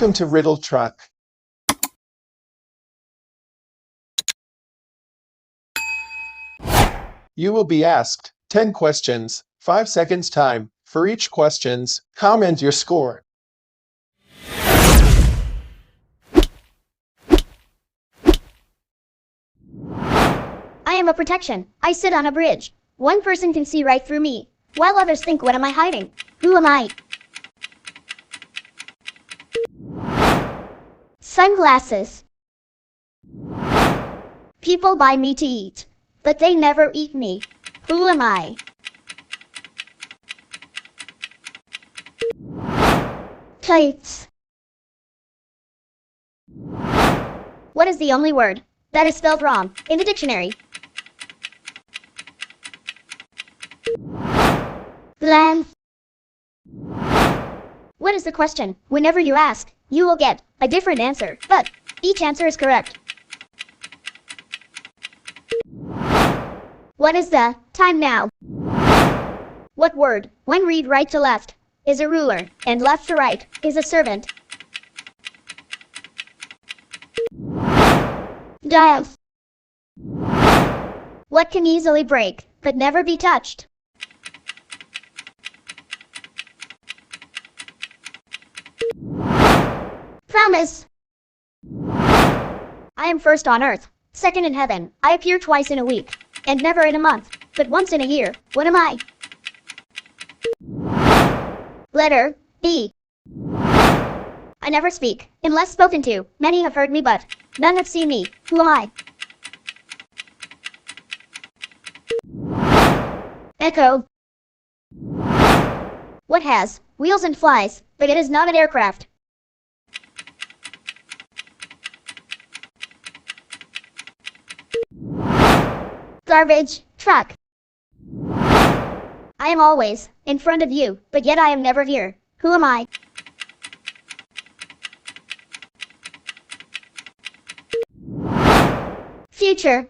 Welcome to Riddle Truck. You will be asked 10 questions, 5 seconds time. For each questions, comment your score. I am a protection. I sit on a bridge. One person can see right through me, while others think, what am I hiding? Who am I? Sunglasses. People buy me to eat, but they never eat me. Who am I? Kites. What is the only word that is spelled wrong in the dictionary? Glance. What is the question? Whenever you ask, you will get a different answer, but each answer is correct. What is the time now? What word, when read right to left, is a ruler, and left to right is a servant? Dials. What can easily break, but never be touched? Promise. I am first on earth, second in heaven. I appear twice in a week, and never in a month, but once in a year. What am I? Letter B. I never speak, unless spoken to. Many have heard me, but none have seen me. Who am I? Echo. What has wheels and flies, but it is not an aircraft? Garbage truck. I am always in front of you, but yet I am never here. Who am I? Future.